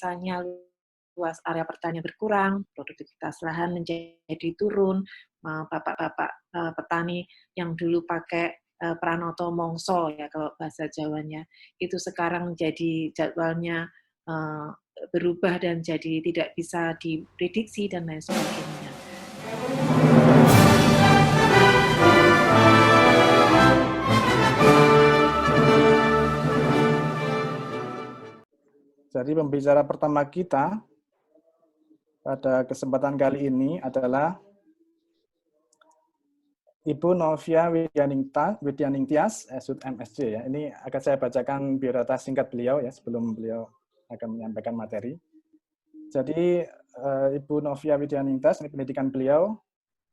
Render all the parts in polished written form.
misalnya luas area pertanian berkurang, produktivitas lahan menjadi turun, bapak-bapak petani yang dulu pakai pranoto mongso ya kalau bahasa Jawanya, itu sekarang jadi jadwalnya berubah dan jadi tidak bisa diprediksi dan lain sebagainya. Jadi pembicara pertama kita pada kesempatan kali ini adalah Ibu Novia Widyaningtyas, SUT MSc ya. Ini akan saya bacakan biodata singkat beliau ya sebelum beliau akan menyampaikan materi. Jadi Ibu Novia Widyaningtyas, ini pendidikan beliau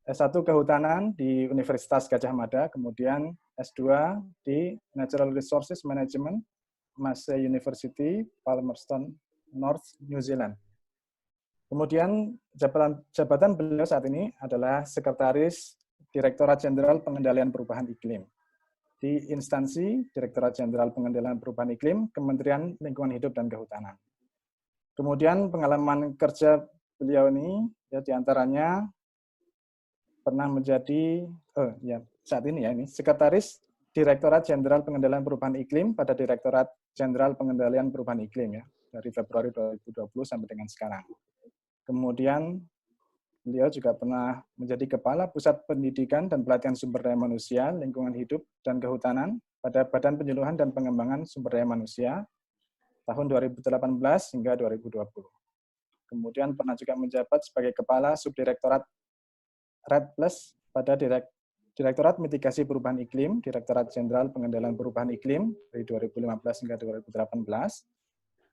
S1 Kehutanan di Universitas Gadjah Mada, kemudian S2 di Natural Resources Management, Massey University, Palmerston North, New Zealand. Kemudian jabatan beliau saat ini adalah Sekretaris Direktorat Jenderal Pengendalian Perubahan Iklim di instansi Direktorat Jenderal Pengendalian Perubahan Iklim, Kementerian Lingkungan Hidup dan Kehutanan. Kemudian pengalaman kerja beliau ini ya diantaranya pernah menjadi saat ini ya ini Sekretaris Direktorat Jenderal Pengendalian Perubahan Iklim pada Direktorat Jenderal Pengendalian Perubahan Iklim ya dari Februari 2020 sampai dengan sekarang. Kemudian beliau juga pernah menjadi Kepala Pusat Pendidikan dan Pelatihan Sumber Daya Manusia, Lingkungan Hidup, dan Kehutanan pada Badan Penyuluhan dan Pengembangan Sumber Daya Manusia tahun 2018 hingga 2020. Kemudian pernah juga menjabat sebagai Kepala Subdirektorat REDD+ pada Direktorat Mitigasi Perubahan Iklim, Direktorat Jenderal Pengendalian Perubahan Iklim dari 2015 hingga 2018.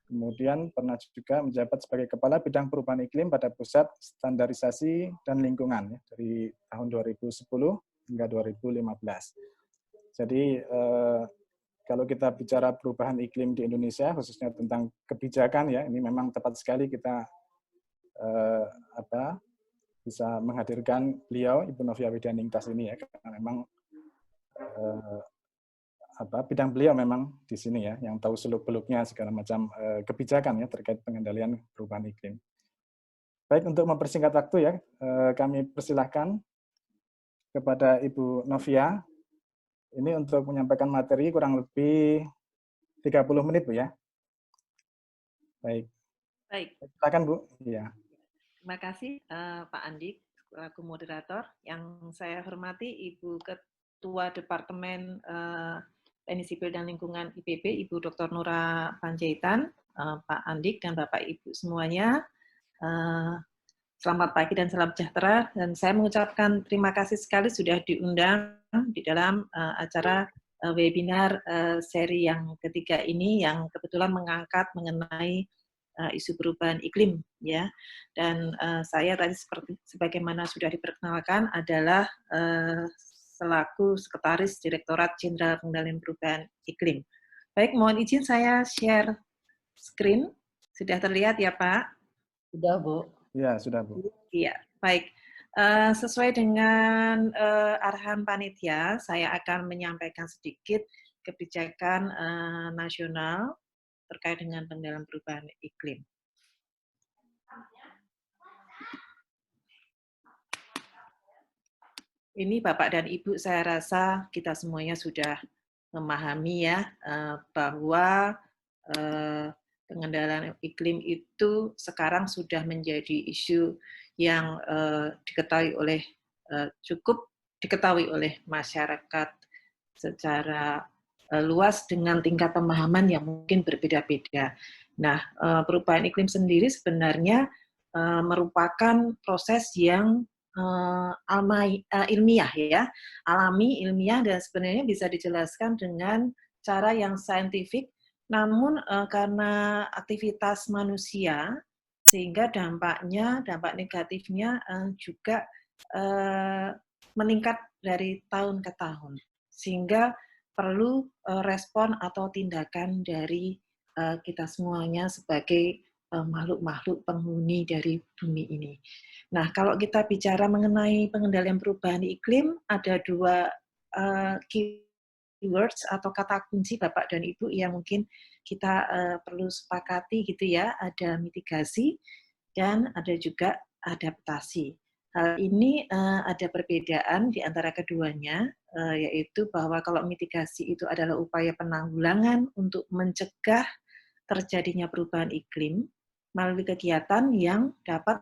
Kemudian pernah juga menjabat sebagai Kepala Bidang Perubahan Iklim pada Pusat Standarisasi dan Lingkungan ya, dari tahun 2010 hingga 2015. Jadi kalau kita bicara perubahan iklim di Indonesia, khususnya tentang kebijakan ya, ini memang tepat sekali kita bisa menghadirkan beliau Ibu Novia Widyaningtyas ini ya, karena memang bidang beliau memang di sini ya, yang tahu seluk-beluknya segala macam kebijakan ya terkait pengendalian perubahan iklim. Baik, untuk mempersingkat waktu ya, kami persilahkan kepada Ibu Novia ini untuk menyampaikan materi kurang lebih 30 menit Bu ya. Baik. Baik. Silakan Bu. Iya. Terima kasih Pak Andi selaku moderator. Yang saya hormati Ibu Ketua Departemen Teknik Sipil dan Lingkungan IPB, Ibu Dr. Nura Panjaitan, Pak Andik dan Bapak Ibu semuanya. Selamat pagi dan salam sejahtera. Dan saya mengucapkan terima kasih sekali sudah diundang di dalam acara webinar seri yang ketiga ini yang kebetulan mengangkat mengenai isu perubahan iklim ya. Dan saya tadi sebagaimana sudah diperkenalkan adalah selaku Sekretaris Direktorat Jenderal Pengendalian Perubahan Iklim. Baik, mohon izin saya share screen. Sudah terlihat ya Pak? Sudah Bu. Ya, sudah Bu. Iya, baik. Sesuai dengan arahan panitia, saya akan menyampaikan sedikit kebijakan nasional terkait dengan pengendalian perubahan iklim. Ini Bapak dan Ibu saya rasa kita semuanya sudah memahami ya bahwa pengendalian iklim itu sekarang sudah menjadi isu yang cukup diketahui oleh masyarakat secara luas dengan tingkat pemahaman yang mungkin berbeda-beda. Nah, perubahan iklim sendiri sebenarnya merupakan proses yang ilmiah ya, alami, ilmiah, dan sebenarnya bisa dijelaskan dengan cara yang saintifik, namun karena aktivitas manusia, sehingga dampak negatifnya juga meningkat dari tahun ke tahun, sehingga perlu respon atau tindakan dari kita semuanya sebagai makhluk-makhluk penghuni dari bumi ini. Nah, kalau kita bicara mengenai pengendalian perubahan iklim, ada dua keywords atau kata kunci Bapak dan Ibu yang mungkin kita perlu sepakati gitu ya, ada mitigasi dan ada juga adaptasi. Hal ini ada perbedaan di antara keduanya, yaitu bahwa kalau mitigasi itu adalah upaya penanggulangan untuk mencegah terjadinya perubahan iklim melalui kegiatan yang dapat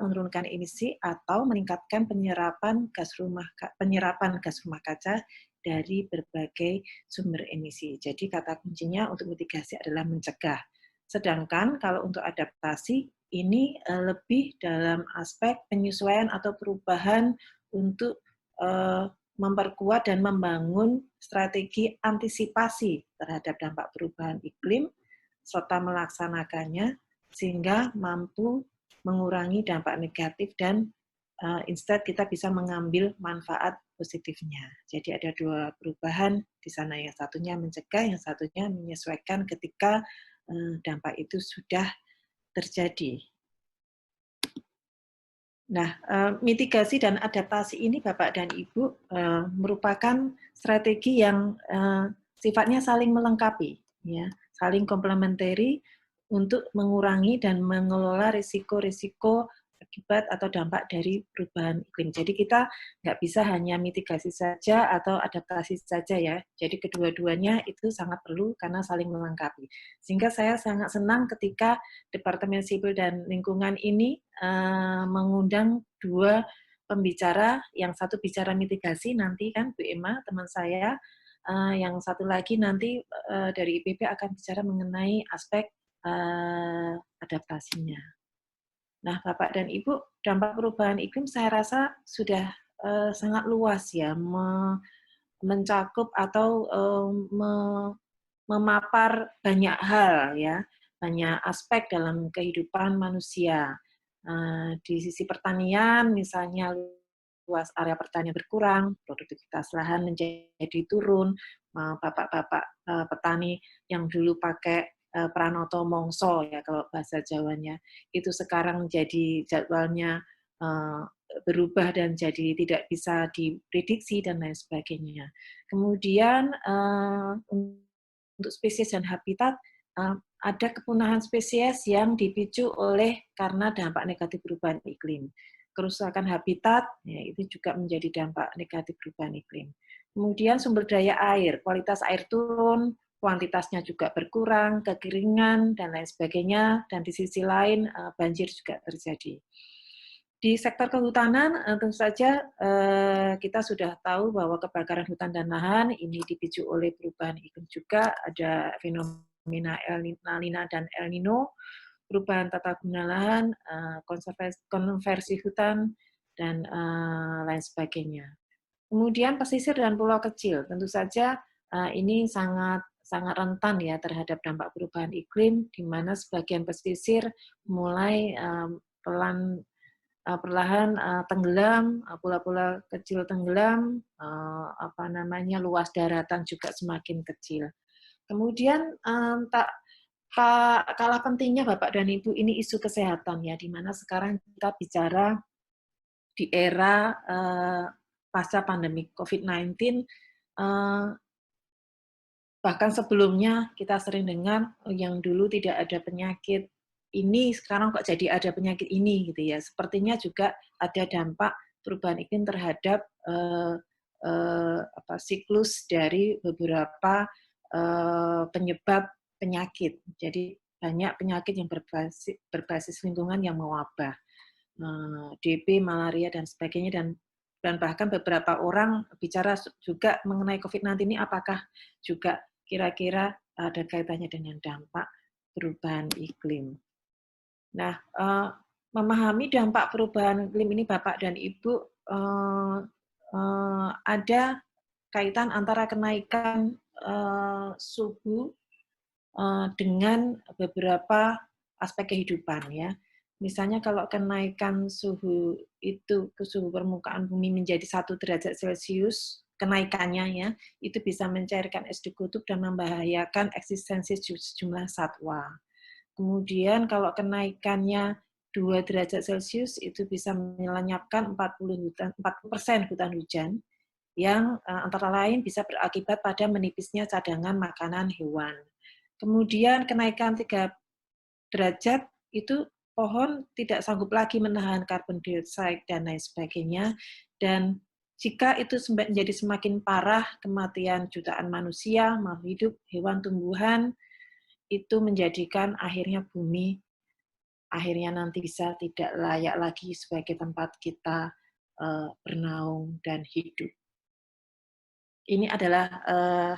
menurunkan emisi atau meningkatkan penyerapan gas rumah kaca dari berbagai sumber emisi. Jadi kata kuncinya untuk mitigasi adalah mencegah. Sedangkan kalau untuk adaptasi ini lebih dalam aspek penyesuaian atau perubahan untuk memperkuat dan membangun strategi antisipasi terhadap dampak perubahan iklim serta melaksanakannya sehingga mampu mengurangi dampak negatif dan instead kita bisa mengambil manfaat positifnya. Jadi ada dua perubahan di sana, yang satunya mencegah, yang satunya menyesuaikan ketika dampak itu sudah terjadi. Nah, mitigasi dan adaptasi ini Bapak dan Ibu merupakan strategi yang sifatnya saling melengkapi, ya, saling komplementari untuk mengurangi dan mengelola risiko-risiko akibat atau dampak dari perubahan iklim. Jadi kita nggak bisa hanya mitigasi saja atau adaptasi saja ya. Jadi kedua-duanya itu sangat perlu karena saling melengkapi. Sehingga saya sangat senang ketika Departemen Sipil dan Lingkungan ini mengundang dua pembicara, yang satu bicara mitigasi nanti kan Bu Emma teman saya, yang satu lagi nanti dari IPB akan bicara mengenai aspek adaptasinya. Nah, Bapak dan Ibu, dampak perubahan iklim saya rasa sudah sangat luas ya, mencakup atau memapar banyak hal ya, banyak aspek dalam kehidupan manusia. Di sisi pertanian, misalnya luas area pertanian berkurang, produktivitas lahan menjadi turun, bapak-bapak petani yang dulu pakai pranoto mongso ya kalau bahasa Jawanya, itu sekarang jadi jadwalnya berubah dan jadi tidak bisa diprediksi dan lain sebagainya. Kemudian untuk spesies dan habitat, ada kepunahan spesies yang dipicu karena dampak negatif perubahan iklim. Kerusakan habitat, ya, itu juga menjadi dampak negatif perubahan iklim. Kemudian sumber daya air, kualitas air turun, kuantitasnya juga berkurang, kekeringan, dan lain sebagainya, dan di sisi lain banjir juga terjadi. Di sektor kehutanan, tentu saja kita sudah tahu bahwa kebakaran hutan dan lahan ini dipicu oleh perubahan iklim juga, ada fenomena La Nina dan El Nino, perubahan tata guna lahan, konversi hutan, dan lain sebagainya. Kemudian pesisir dan pulau kecil, tentu saja ini sangat rentan ya terhadap dampak perubahan iklim, di mana sebagian pesisir mulai perlahan tenggelam, pulau-pulau kecil tenggelam, luas daratan juga semakin kecil. Kemudian tak kalah pentingnya Bapak dan Ibu ini isu kesehatan ya, di mana sekarang kita bicara di era pasca pandemi COVID-19, bahkan sebelumnya kita sering dengar yang dulu tidak ada penyakit ini, sekarang kok jadi ada penyakit ini gitu ya. Sepertinya juga ada dampak perubahan iklim terhadap siklus dari beberapa penyebab penyakit. Jadi banyak penyakit yang berbasis lingkungan yang mewabah. DB, malaria, dan sebagainya, dan bahkan beberapa orang bicara juga mengenai COVID-19 ini apakah juga kira-kira ada kaitannya dengan dampak perubahan iklim. Nah, memahami dampak perubahan iklim ini Bapak dan Ibu, ada kaitan antara kenaikan suhu dengan beberapa aspek kehidupan ya. Misalnya kalau kenaikan suhu itu ke suhu permukaan bumi menjadi 1 derajat Celcius, kenaikannya ya, itu bisa mencairkan es di kutub dan membahayakan eksistensi sejumlah satwa. Kemudian kalau kenaikannya 2 derajat Celcius itu bisa melenyapkan 40% hutan hujan yang antara lain bisa berakibat pada menipisnya cadangan makanan hewan. kemudian kenaikan 3 derajat itu pohon tidak sanggup lagi menahan karbon dioksida dan lain sebagainya. Dan jika itu menjadi semakin parah, kematian jutaan manusia, makhluk hidup, hewan, tumbuhan, itu menjadikan akhirnya bumi akhirnya nanti bisa tidak layak lagi sebagai tempat kita bernaung dan hidup. Ini adalah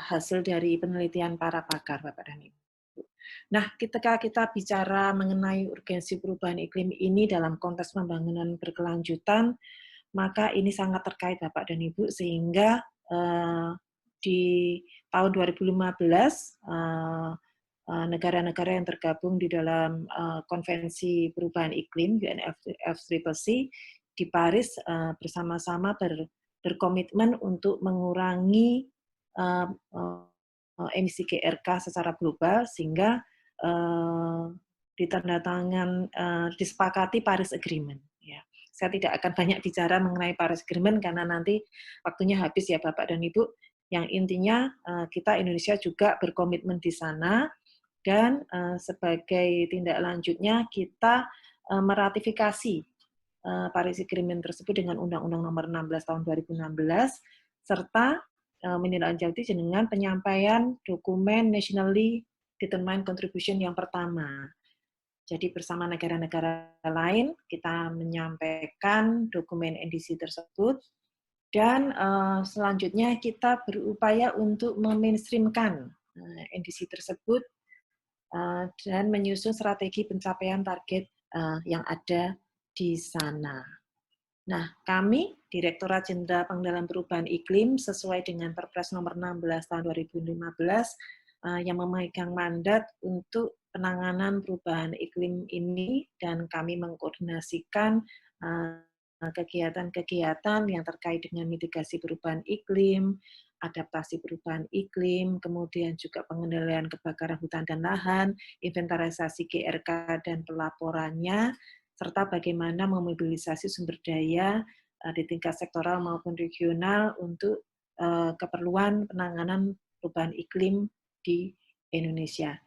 hasil dari penelitian para pakar, Bapak dan Ibu. Nah, ketika kita bicara mengenai urgensi perubahan iklim ini dalam konteks pembangunan berkelanjutan, maka ini sangat terkait Bapak dan Ibu, sehingga di tahun 2015 negara-negara yang tergabung di dalam konvensi perubahan iklim UNFCCC di Paris bersama-sama berkomitmen untuk mengurangi emisi GRK secara global, sehingga disepakati Paris Agreement. Ya. Saya tidak akan banyak bicara mengenai Paris Agreement karena nanti waktunya habis ya Bapak dan Ibu. Yang intinya kita Indonesia juga berkomitmen di sana, dan sebagai tindak lanjutnya kita meratifikasi Paris Agreement tersebut dengan Undang-Undang Nomor 16 Tahun 2016, serta menindaklanjuti dengan penyampaian dokumen Nationally Determined Contribution yang pertama. Jadi bersama negara-negara lain kita menyampaikan dokumen NDC tersebut, dan selanjutnya kita berupaya untuk memainstreamkan NDC tersebut dan menyusun strategi pencapaian target yang ada di sana. Nah, kami, Direktorat Jenderal Pengendalian Perubahan Iklim, sesuai dengan Perpres nomor 16 tahun 2015, yang memegang mandat untuk penanganan perubahan iklim ini, dan kami mengkoordinasikan kegiatan-kegiatan yang terkait dengan mitigasi perubahan iklim, adaptasi perubahan iklim, kemudian juga pengendalian kebakaran hutan dan lahan, inventarisasi GRK dan pelaporannya, serta bagaimana memobilisasi sumber daya di tingkat sektoral maupun regional untuk keperluan penanganan perubahan iklim di Indonesia.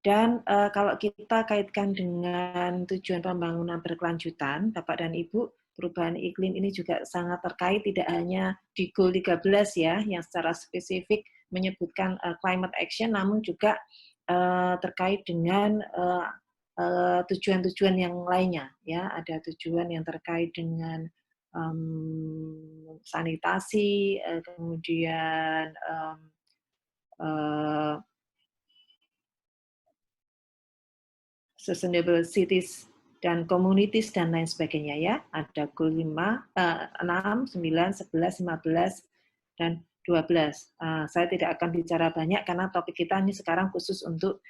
Dan kalau kita kaitkan dengan tujuan pembangunan berkelanjutan, Bapak dan Ibu, perubahan iklim ini juga sangat terkait tidak hanya di Goal 13 ya, yang secara spesifik menyebutkan climate action, namun juga terkait dengan tujuan-tujuan yang lainnya ya. Ada tujuan yang terkait dengan sanitasi, kemudian sustainable cities dan communities dan lain sebagainya ya. Ada goal 6, 9, 11, 15, dan 12. Saya tidak akan bicara banyak karena topik kita ini sekarang khusus untuk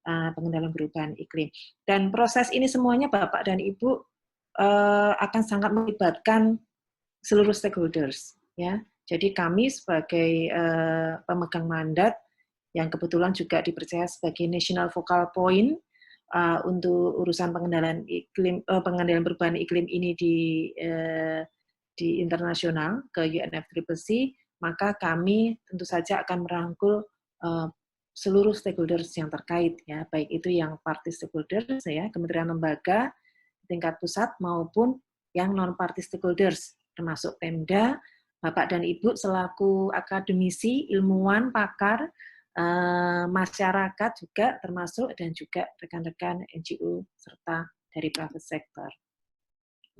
pengendalian perubahan iklim. Dan proses ini semuanya Bapak dan Ibu akan sangat melibatkan seluruh stakeholders ya. Jadi kami sebagai pemegang mandat yang kebetulan juga dipercaya sebagai national focal point untuk urusan pengendalian iklim, pengendalian perubahan iklim ini di internasional ke UNFCCC, maka kami tentu saja akan merangkul seluruh stakeholders yang terkait ya, baik itu yang party stakeholders ya, kementerian lembaga tingkat pusat maupun yang non party stakeholders termasuk Pemda, Bapak dan Ibu selaku akademisi, ilmuwan, pakar, masyarakat juga termasuk, dan juga rekan-rekan NGO serta dari private sector.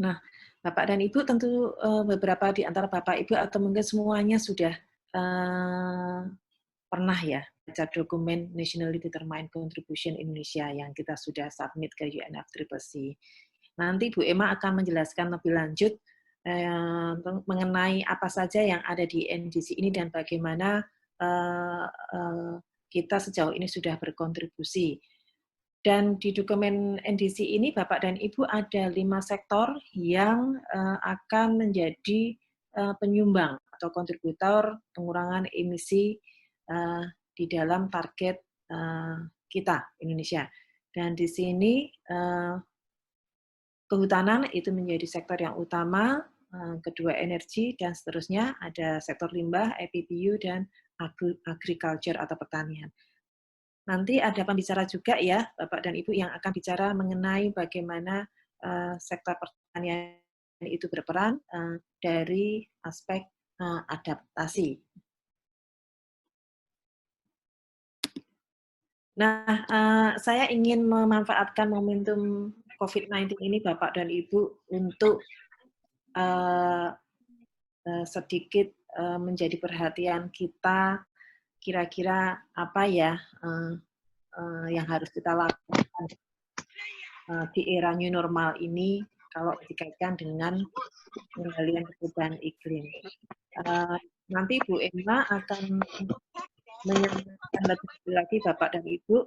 Nah, Bapak dan Ibu tentu beberapa di antara Bapak Ibu atau mungkin semuanya sudah pernah ya baca dokumen Nationally Determined Contribution Indonesia yang kita sudah submit ke UNFCCC. Nanti Bu Emma akan menjelaskan lebih lanjut mengenai apa saja yang ada di NDC ini dan bagaimana kita sejauh ini sudah berkontribusi. Dan di dokumen NDC ini, Bapak dan Ibu, ada 5 sektor yang akan menjadi penyumbang atau kontributor pengurangan emisi di dalam target kita, Indonesia. Dan di sini kehutanan itu menjadi sektor yang utama, kedua energi, dan seterusnya ada sektor limbah, EPBU, dan agriculture atau pertanian. nanti ada pembicara juga ya, Bapak dan Ibu, yang akan bicara mengenai bagaimana sektor pertanian itu berperan dari aspek adaptasi. Nah, saya ingin memanfaatkan momentum COVID-19 ini, Bapak dan Ibu, untuk sedikit menjadi perhatian kita, kira-kira apa ya yang harus kita lakukan di era new normal ini kalau dikaitkan dengan pengendalian perubahan iklim. Nanti Bu Emma akan menyampaikan lebih lagi Bapak dan Ibu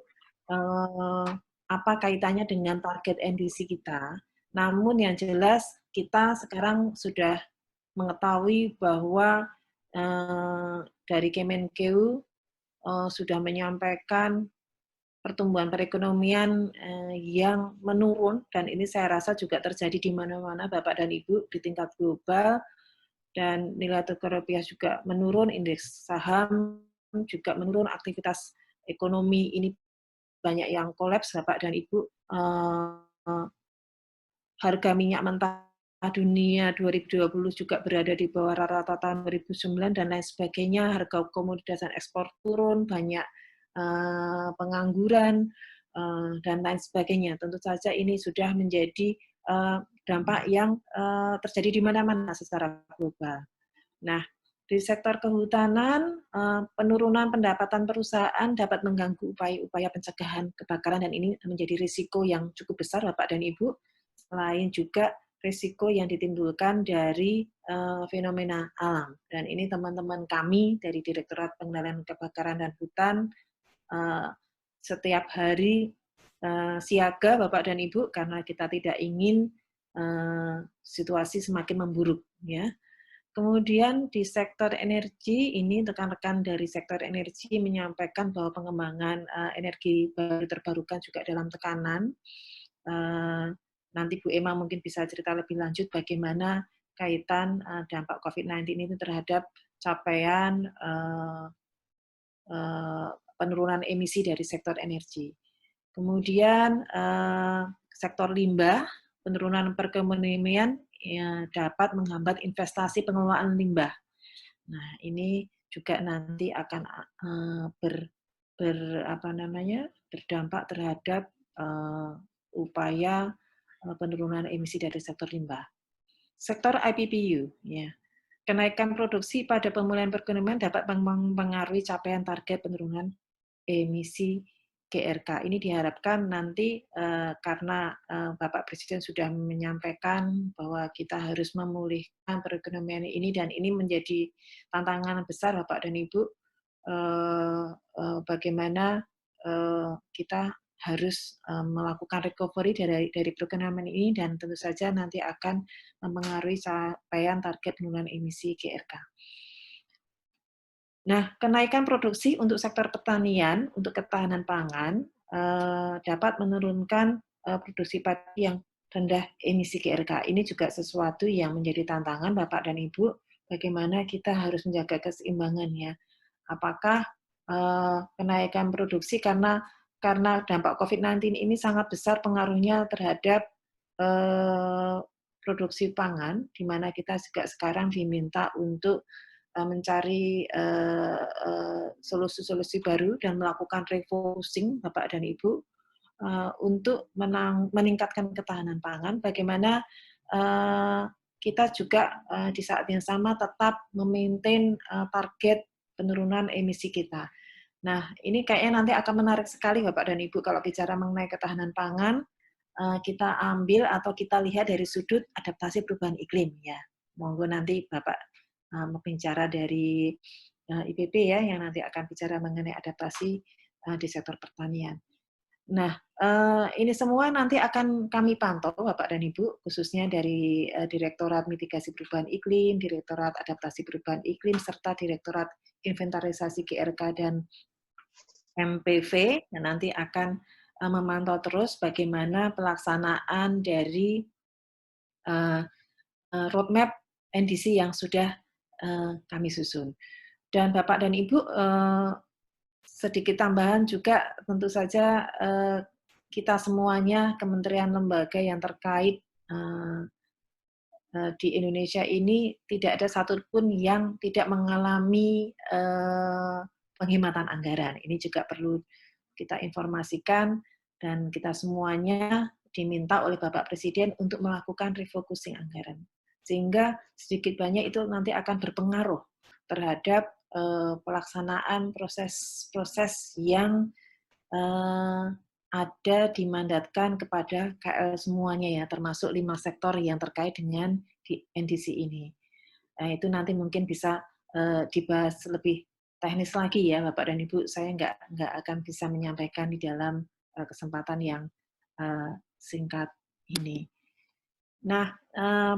apa kaitannya dengan target NDC kita. Namun yang jelas kita sekarang sudah mengetahui bahwa dari Kemenkeu sudah menyampaikan pertumbuhan perekonomian yang menurun, dan ini saya rasa juga terjadi di mana-mana Bapak dan Ibu di tingkat global, dan nilai tukar rupiah juga menurun, indeks saham juga menurun, aktivitas ekonomi ini banyak yang kolaps Bapak dan Ibu. Harga minyak mentah dunia 2020 juga berada di bawah rata-rata tahun 2009 dan lain sebagainya, harga komoditas dan ekspor turun, banyak pengangguran, dan lain sebagainya. Tentu saja ini sudah menjadi dampak yang terjadi di mana-mana secara global. Nah, di sektor kehutanan, penurunan pendapatan perusahaan dapat mengganggu upaya-upaya pencegahan kebakaran, dan ini menjadi risiko yang cukup besar Bapak dan Ibu, selain juga risiko yang ditimbulkan dari fenomena alam. Dan ini teman-teman kami dari Direktorat Pengendalian Kebakaran dan Hutan setiap hari siaga Bapak dan Ibu, karena kita tidak ingin situasi semakin memburuk, ya. Kemudian di sektor energi, ini rekan-rekan dari sektor energi menyampaikan bahwa pengembangan energi baru terbarukan juga dalam tekanan. Nanti Bu Emma mungkin bisa cerita lebih lanjut bagaimana kaitan dampak COVID-19 ini terhadap capaian penurunan emisi dari sektor energi. Kemudian sektor limbah, penurunan perekonomian dapat menghambat investasi pengelolaan limbah. Nah, ini juga nanti akan berdampak terhadap upaya penurunan emisi dari sektor limbah. Sektor IPPU, ya. Kenaikan produksi pada pemulihan perekonomian dapat mempengaruhi capaian target penurunan emisi GRK. Ini diharapkan nanti karena Bapak Presiden sudah menyampaikan bahwa kita harus memulihkan perekonomian ini, dan ini menjadi tantangan besar Bapak dan Ibu, bagaimana kita harus melakukan recovery dari perekonomian ini, dan tentu saja nanti akan mempengaruhi capaian target penurunan emisi GRK. Nah, kenaikan produksi untuk sektor pertanian, untuk ketahanan pangan, dapat menurunkan produksi padi yang rendah emisi GRK. Ini juga sesuatu yang menjadi tantangan Bapak dan Ibu, bagaimana kita harus menjaga keseimbangannya. Apakah kenaikan produksi karena dampak COVID-19 ini sangat besar pengaruhnya terhadap produksi pangan, di mana kita juga sekarang diminta untuk mencari solusi-solusi baru dan melakukan refocusing Bapak dan Ibu untuk meningkatkan ketahanan pangan. Bagaimana kita juga di saat yang sama tetap memaintain target penurunan emisi kita. Nah, ini kayaknya nanti akan menarik sekali Bapak dan Ibu kalau bicara mengenai ketahanan pangan, kita ambil atau kita lihat dari sudut adaptasi perubahan iklim, ya. Monggo nanti Bapak bicara dari IPB ya, yang nanti akan bicara mengenai adaptasi di sektor pertanian. Nah, ini semua nanti akan kami pantau Bapak dan Ibu, khususnya dari Direktorat Mitigasi Perubahan Iklim, Direktorat Adaptasi Perubahan Iklim, serta Direktorat Inventarisasi GRK dan MPV, yang nanti akan memantau terus bagaimana pelaksanaan dari roadmap NDC yang sudah kami susun. Dan Bapak dan Ibu, sedikit tambahan juga tentu saja kita semuanya kementerian lembaga yang terkait di Indonesia ini tidak ada satupun yang tidak mengalami penghematan anggaran. Ini juga perlu kita informasikan dan kita semuanya diminta oleh Bapak Presiden untuk melakukan refocusing anggaran. Sehingga sedikit banyak itu nanti akan berpengaruh terhadap pelaksanaan proses-proses yang ada dimandatkan kepada KL semuanya ya, termasuk 5 sektor yang terkait dengan NDC ini. Nah, itu nanti mungkin bisa dibahas lebih teknis lagi ya, Bapak dan Ibu. Saya nggak akan bisa menyampaikan di dalam kesempatan yang singkat ini. Nah,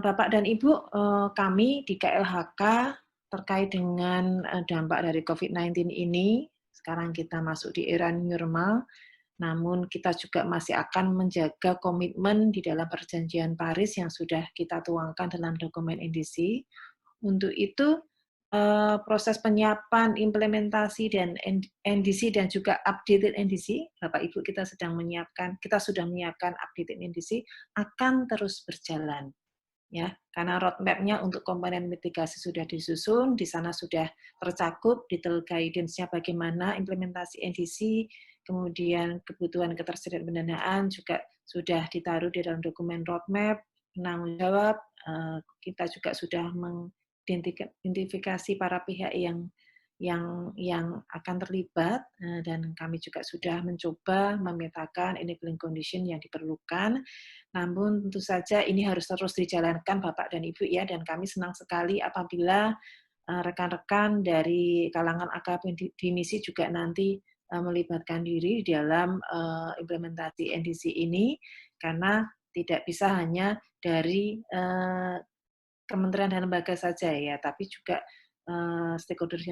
Bapak dan Ibu, kami di KLHK terkait dengan dampak dari COVID-19 ini, sekarang kita masuk di era new normal, namun kita juga masih akan menjaga komitmen di dalam perjanjian Paris yang sudah kita tuangkan dalam dokumen NDC. Untuk itu, proses penyiapan, implementasi, dan NDC dan juga updated NDC, Bapak Ibu kita sudah menyiapkan updated NDC, akan terus berjalan. Ya, karena roadmap-nya untuk komponen mitigasi sudah disusun, di sana sudah tercakup detail guidance-nya bagaimana implementasi NDC, kemudian kebutuhan ketersediaan pendanaan juga sudah ditaruh di dalam dokumen roadmap, penanggung jawab, kita juga sudah mengidentifikasi para pihak yang akan terlibat, dan kami juga sudah mencoba memetakan enabling condition yang diperlukan. Namun tentu saja ini harus terus dijalankan Bapak dan Ibu ya, dan kami senang sekali apabila rekan-rekan dari kalangan akademisi juga nanti melibatkan diri dalam implementasi NDC ini, karena tidak bisa hanya dari kementerian dan lembaga saja ya, tapi juga stakeholder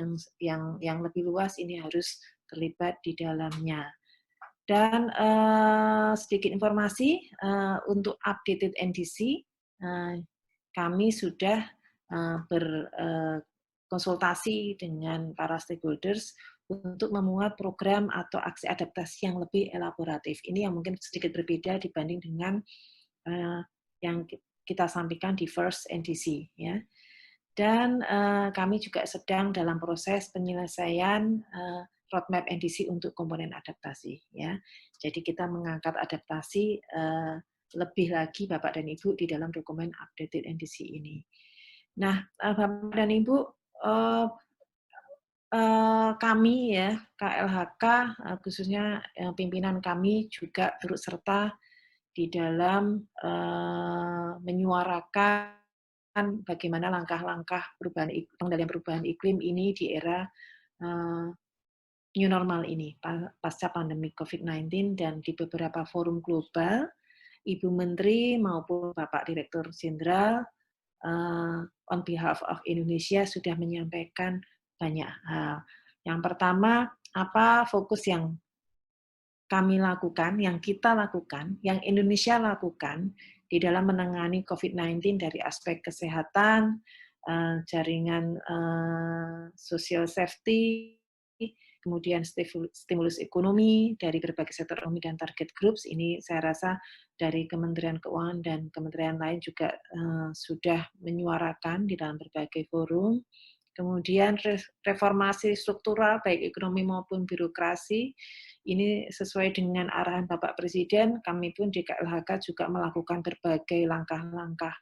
yang lebih luas ini harus terlibat di dalamnya. Dan sedikit informasi untuk updated NDC, kami sudah berkonsultasi dengan para stakeholders untuk memuat program atau aksi adaptasi yang lebih elaboratif. Ini yang mungkin sedikit berbeda dibanding dengan yang kita sampaikan di first NDC. Ya. Dan kami juga sedang dalam proses penyelesaian roadmap NDC untuk komponen adaptasi. Ya. Jadi kita mengangkat adaptasi lebih lagi Bapak dan Ibu di dalam dokumen updated NDC ini. Nah, Bapak dan Ibu, kami ya KLHK khususnya pimpinan kami juga turut serta di dalam menyuarakan bagaimana langkah-langkah pengendalian perubahan iklim ini di era new normal ini pasca pandemi COVID-19, dan di beberapa forum global Ibu Menteri maupun Bapak Direktur Jenderal on behalf of Indonesia sudah menyampaikan banyak hal. Yang pertama, apa fokus yang kami lakukan, yang kita lakukan, yang Indonesia lakukan di dalam menangani COVID-19 dari aspek kesehatan, jaringan social safety, kemudian stimulus ekonomi dari berbagai sektor ekonomi dan target groups. Ini saya rasa dari Kementerian Keuangan dan kementerian lain juga sudah menyuarakan di dalam berbagai forum. Kemudian reformasi struktural baik ekonomi maupun birokrasi, ini sesuai dengan arahan Bapak Presiden, kami pun di KLHK juga melakukan berbagai langkah-langkah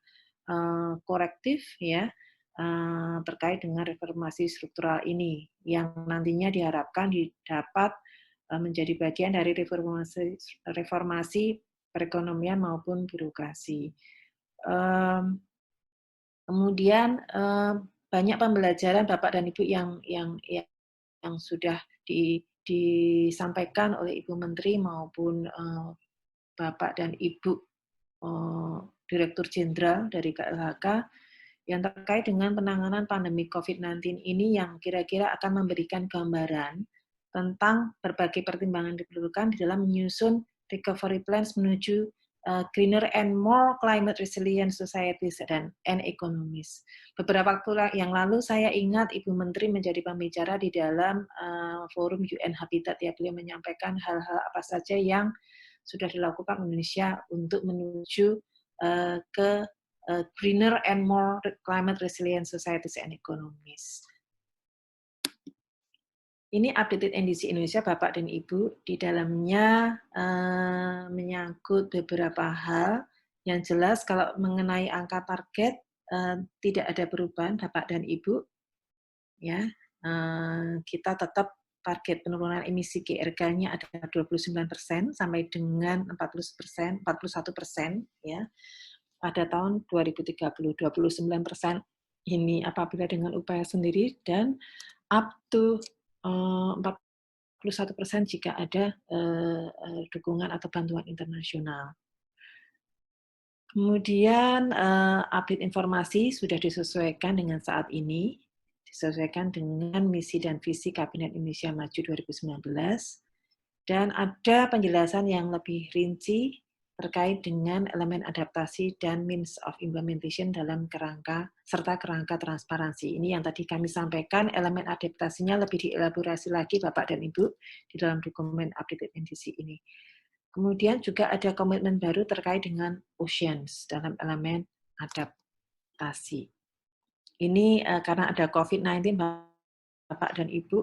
korektif ya terkait dengan reformasi struktural ini, yang nantinya diharapkan dapat menjadi bagian dari reformasi perekonomian maupun birokrasi. Kemudian banyak pembelajaran Bapak dan Ibu yang sudah disampaikan oleh Ibu Menteri maupun Bapak dan Ibu Direktur Jenderal dari KLHK yang terkait dengan penanganan pandemi COVID-19 ini, yang kira-kira akan memberikan gambaran tentang berbagai pertimbangan diperlukan di dalam menyusun recovery plans menuju greener and more climate resilient societies and economies. Beberapa waktu yang lalu saya ingat Ibu Menteri menjadi pembicara di dalam forum UN Habitat ya, beliau menyampaikan hal-hal apa saja yang sudah dilakukan Indonesia untuk menuju ke greener and more climate resilient societies and economies. Ini updated NDC Indonesia, Bapak dan Ibu. Di dalamnya menyangkut beberapa hal. Yang jelas kalau mengenai angka target tidak ada perubahan, Bapak dan Ibu. Ya, kita tetap target penurunan emisi GRK-nya ada 29% sampai dengan 41%, ya. Pada tahun 2030, 29% ini apabila dengan upaya sendiri dan up to 41% jika ada dukungan atau bantuan internasional. Kemudian update informasi sudah disesuaikan dengan saat ini, disesuaikan dengan misi dan visi Kabinet Indonesia Maju 2019, dan ada penjelasan yang lebih rinci terkait dengan elemen adaptasi dan means of implementation dalam kerangka serta kerangka transparansi. Ini yang tadi kami sampaikan, elemen adaptasinya lebih dielaborasi lagi Bapak dan Ibu di dalam dokumen updated NDC ini. Kemudian juga ada komitmen baru terkait dengan oceans dalam elemen adaptasi. Ini karena ada COVID-19 Bapak dan Ibu,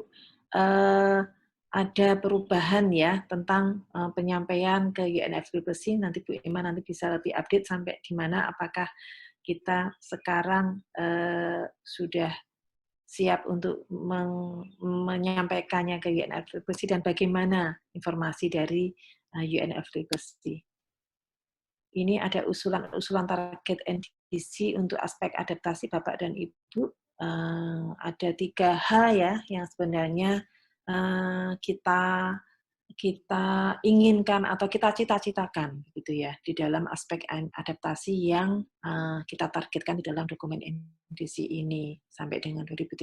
ada perubahan ya tentang penyampaian ke UNFCCC. Nanti Bu Emma nanti bisa lebih update sampai di mana, apakah kita sekarang sudah siap untuk menyampaikannya ke UNFCCC dan bagaimana informasi dari UNFCCC. Ini ada usulan target NDC untuk aspek adaptasi Bapak dan Ibu. Ada 3 hal ya yang sebenarnya kita inginkan atau kita cita-citakan gitu ya di dalam aspek adaptasi yang kita targetkan di dalam dokumen NDC ini sampai dengan 2030,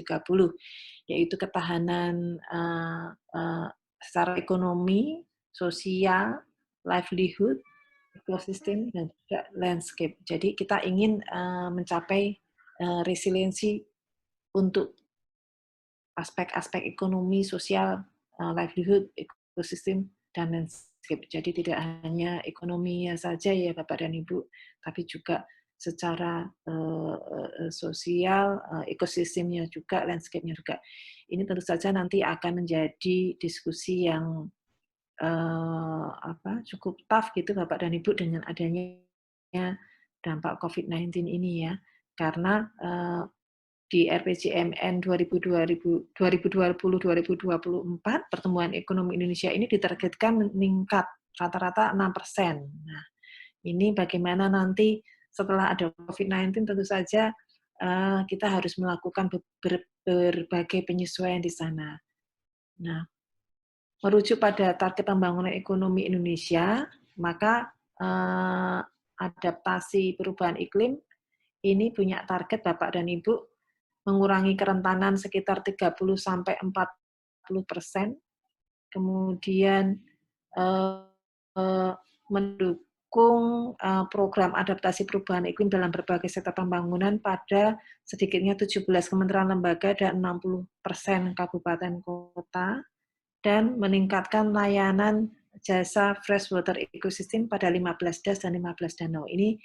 yaitu ketahanan secara ekonomi, sosial, livelihood, ekosistem, dan juga landscape. Jadi kita ingin mencapai resiliensi untuk aspek-aspek ekonomi, sosial, livelihood, ekosistem, dan landscape. Jadi tidak hanya ekonominya saja ya Bapak dan Ibu, tapi juga secara sosial, ekosistemnya juga, landscape-nya juga. Ini tentu saja nanti akan menjadi diskusi yang cukup tough gitu Bapak dan Ibu dengan adanya dampak COVID-19 ini ya. Karena di RPJMN 2020-2024, pertumbuhan ekonomi Indonesia ini ditargetkan meningkat rata-rata 6%. Nah, ini bagaimana nanti setelah ada COVID-19 tentu saja kita harus melakukan berbagai penyesuaian di sana. Nah, merujuk pada target pembangunan ekonomi Indonesia, maka adaptasi perubahan iklim ini punya target Bapak dan Ibu mengurangi kerentanan sekitar 30-40%, kemudian mendukung program adaptasi perubahan iklim dalam berbagai sektor pembangunan pada sedikitnya 17 kementerian lembaga dan 60% kabupaten kota, dan meningkatkan layanan jasa freshwater ecosystem pada 15 das dan 15 danau. Ini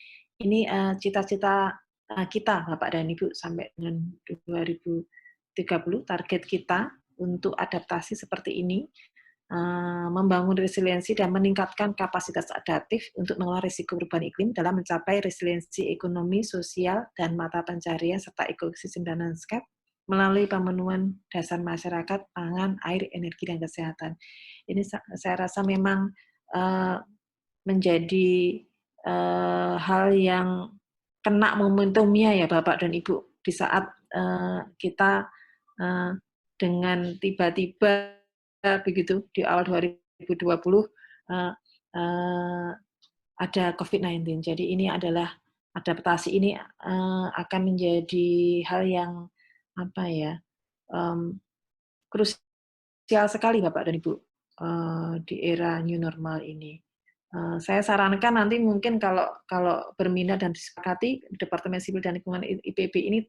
cita-cita kita, Bapak dan Ibu, sampai dengan 2030, target kita untuk adaptasi seperti ini, membangun resiliensi dan meningkatkan kapasitas adaptif untuk mengelola risiko perubahan iklim dalam mencapai resiliensi ekonomi, sosial, dan mata pencaharian serta ekosistem dan landscape melalui pemenuhan dasar masyarakat, pangan, air, energi, dan kesehatan. Ini saya rasa memang menjadi hal yang kena momentumnya ya Bapak dan Ibu di saat kita dengan tiba-tiba begitu di awal 2020 ada COVID-19. Jadi ini adalah adaptasi ini akan menjadi hal yang krusial sekali Bapak dan Ibu di era new normal ini. Saya sarankan nanti mungkin kalau berminat dan disepakati, Departemen Sipil dan Lingkungan IPB ini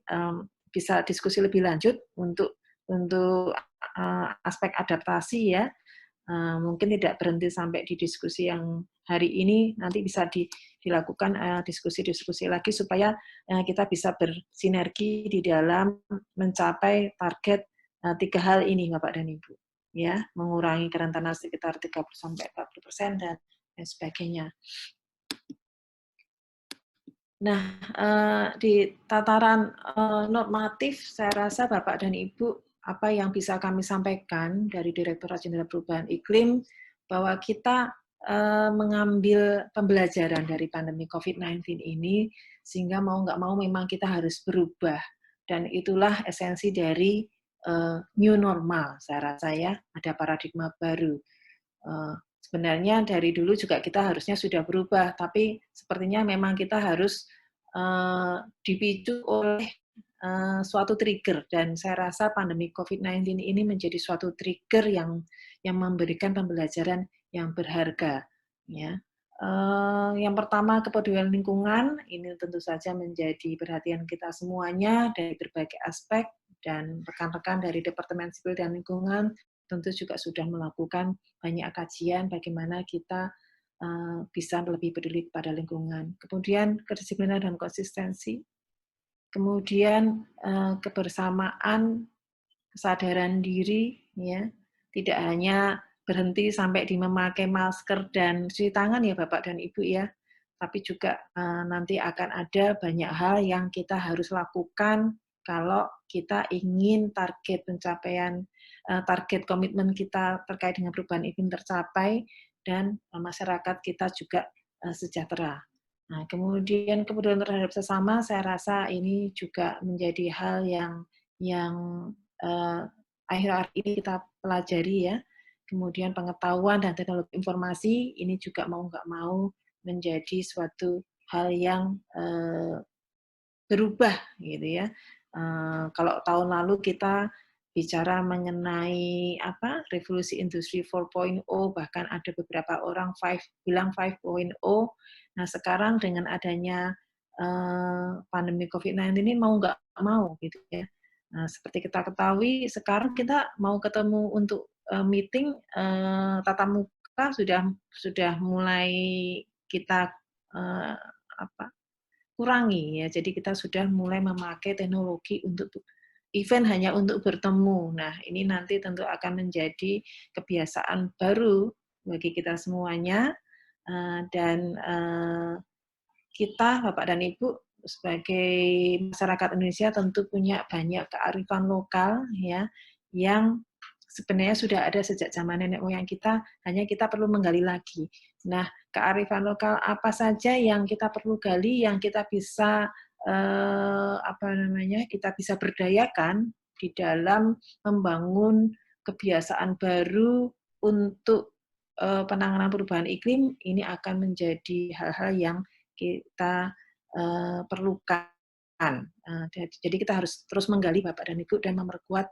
bisa diskusi lebih lanjut untuk aspek adaptasi ya. Mungkin tidak berhenti sampai di diskusi yang hari ini, nanti bisa dilakukan diskusi-diskusi lagi supaya kita bisa bersinergi di dalam mencapai target 3 hal ini, Bapak dan Ibu. Ya, mengurangi kerentanan sekitar 30-40% dan sebagainya. Nah, di tataran normatif, saya rasa Bapak dan Ibu, apa yang bisa kami sampaikan dari Direktorat Jenderal Perubahan Iklim, bahwa kita mengambil pembelajaran dari pandemi COVID-19 ini, sehingga mau nggak mau memang kita harus berubah. Dan itulah esensi dari new normal, saya rasa ya, ada paradigma baru. Sebenarnya dari dulu juga kita harusnya sudah berubah, tapi sepertinya memang kita harus dipicu oleh suatu trigger, dan saya rasa pandemi COVID-19 ini menjadi suatu trigger yang memberikan pembelajaran yang berharga. Ya. Yang pertama, kepedulian lingkungan, ini tentu saja menjadi perhatian kita semuanya dari berbagai aspek, dan rekan-rekan dari Departemen Sipil dan Lingkungan tentu juga sudah melakukan banyak kajian bagaimana kita bisa lebih peduli pada lingkungan. Kemudian kedisiplinan dan konsistensi. Kemudian kebersamaan, kesadaran diri, ya, tidak hanya berhenti sampai di memakai masker dan cuci tangan ya Bapak dan Ibu ya, tapi juga nanti akan ada banyak hal yang kita harus lakukan kalau kita ingin target pencapaian, target komitmen kita terkait dengan perubahan iklim tercapai, dan masyarakat kita juga sejahtera. Nah, kemudian kepedulian terhadap sesama, saya rasa ini juga menjadi hal yang akhir-akhir ini kita pelajari ya. Kemudian pengetahuan dan teknologi informasi ini juga mau nggak mau menjadi suatu hal yang berubah gitu ya. Kalau tahun lalu kita bicara mengenai revolusi industri 4.0, bahkan ada beberapa orang bilang 5.0. Nah sekarang dengan adanya pandemi COVID-19 ini mau nggak mau gitu ya. Nah, seperti kita ketahui sekarang kita mau ketemu untuk meeting tatap muka sudah mulai kita kurangi ya. Jadi kita sudah mulai memakai teknologi untuk event hanya untuk bertemu. Nah, ini nanti tentu akan menjadi kebiasaan baru bagi kita semuanya, dan kita Bapak dan Ibu sebagai masyarakat Indonesia tentu punya banyak kearifan lokal ya, yang sebenarnya sudah ada sejak zaman nenek moyang kita, hanya kita perlu menggali lagi. Nah, kearifan lokal apa saja yang kita perlu gali, yang kita bisa kita bisa berdayakan di dalam membangun kebiasaan baru untuk penanganan perubahan iklim, ini akan menjadi hal-hal yang kita perlukan. Jadi kita harus terus menggali Bapak dan Ibu dan memperkuat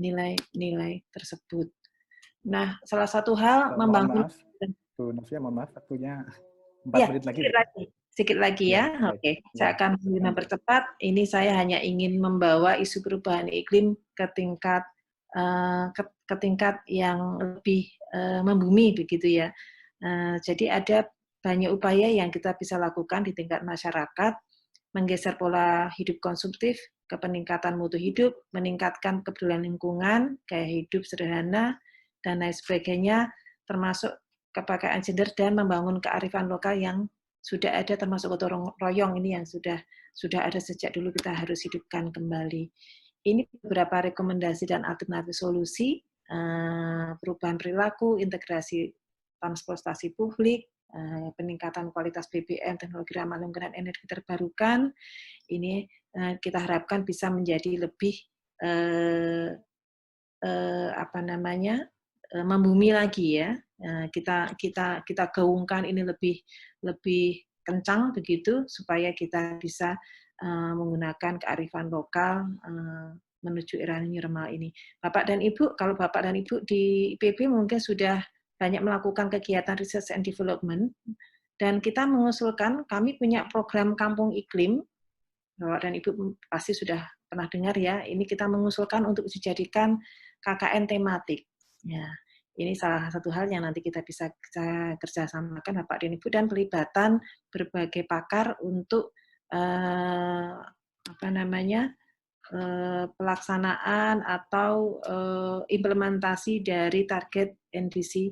nilai-nilai tersebut. Nah, salah satu hal membangun. Maaf, Bu Novia, mohon maaf, waktunya 4 ya, menit lagi. sedikit lagi ya. Oke, saya akan mempercepat. Ini saya hanya ingin membawa isu perubahan iklim ke tingkat yang lebih membumi begitu ya. Jadi ada banyak upaya yang kita bisa lakukan di tingkat masyarakat, menggeser pola hidup konsumtif ke peningkatan mutu hidup, meningkatkan kepedulian lingkungan, gaya hidup sederhana, dan lain sebagainya, termasuk kepekaan gender dan membangun kearifan lokal yang sudah ada, termasuk gotong royong ini yang sudah ada sejak dulu, kita harus hidupkan kembali. Ini beberapa rekomendasi dan alternatif solusi, perubahan perilaku, integrasi transportasi publik, peningkatan kualitas BBM, teknologi ramah lingkungan, energi terbarukan. Ini kita harapkan bisa menjadi lebih membumi lagi ya. Kita gaungkan ini lebih kencang begitu supaya kita bisa menggunakan kearifan lokal menuju era new normal ini. Bapak dan Ibu, kalau Bapak dan Ibu di IPB mungkin sudah banyak melakukan kegiatan research and development, dan kita mengusulkan, kami punya program Kampung Iklim, Bapak dan Ibu pasti sudah pernah dengar ya, ini kita mengusulkan untuk dijadikan KKN tematik. Ya, ini salah satu hal yang nanti kita bisa kerjasamakan Bapak dan Ibu, dan pelibatan berbagai pakar untuk pelaksanaan atau implementasi dari target NDC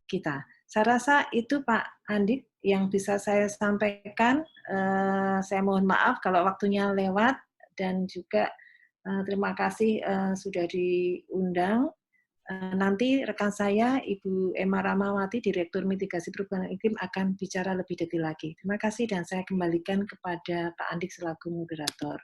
kita. Saya rasa itu Pak Andik yang bisa saya sampaikan. Saya mohon maaf kalau waktunya lewat, dan juga terima kasih sudah diundang. Nanti rekan saya, Ibu Emma Ramawati, Direktur Mitigasi Perubahan Iklim, akan bicara lebih detail lagi. Terima kasih, dan saya kembalikan kepada Pak Andik selaku moderator.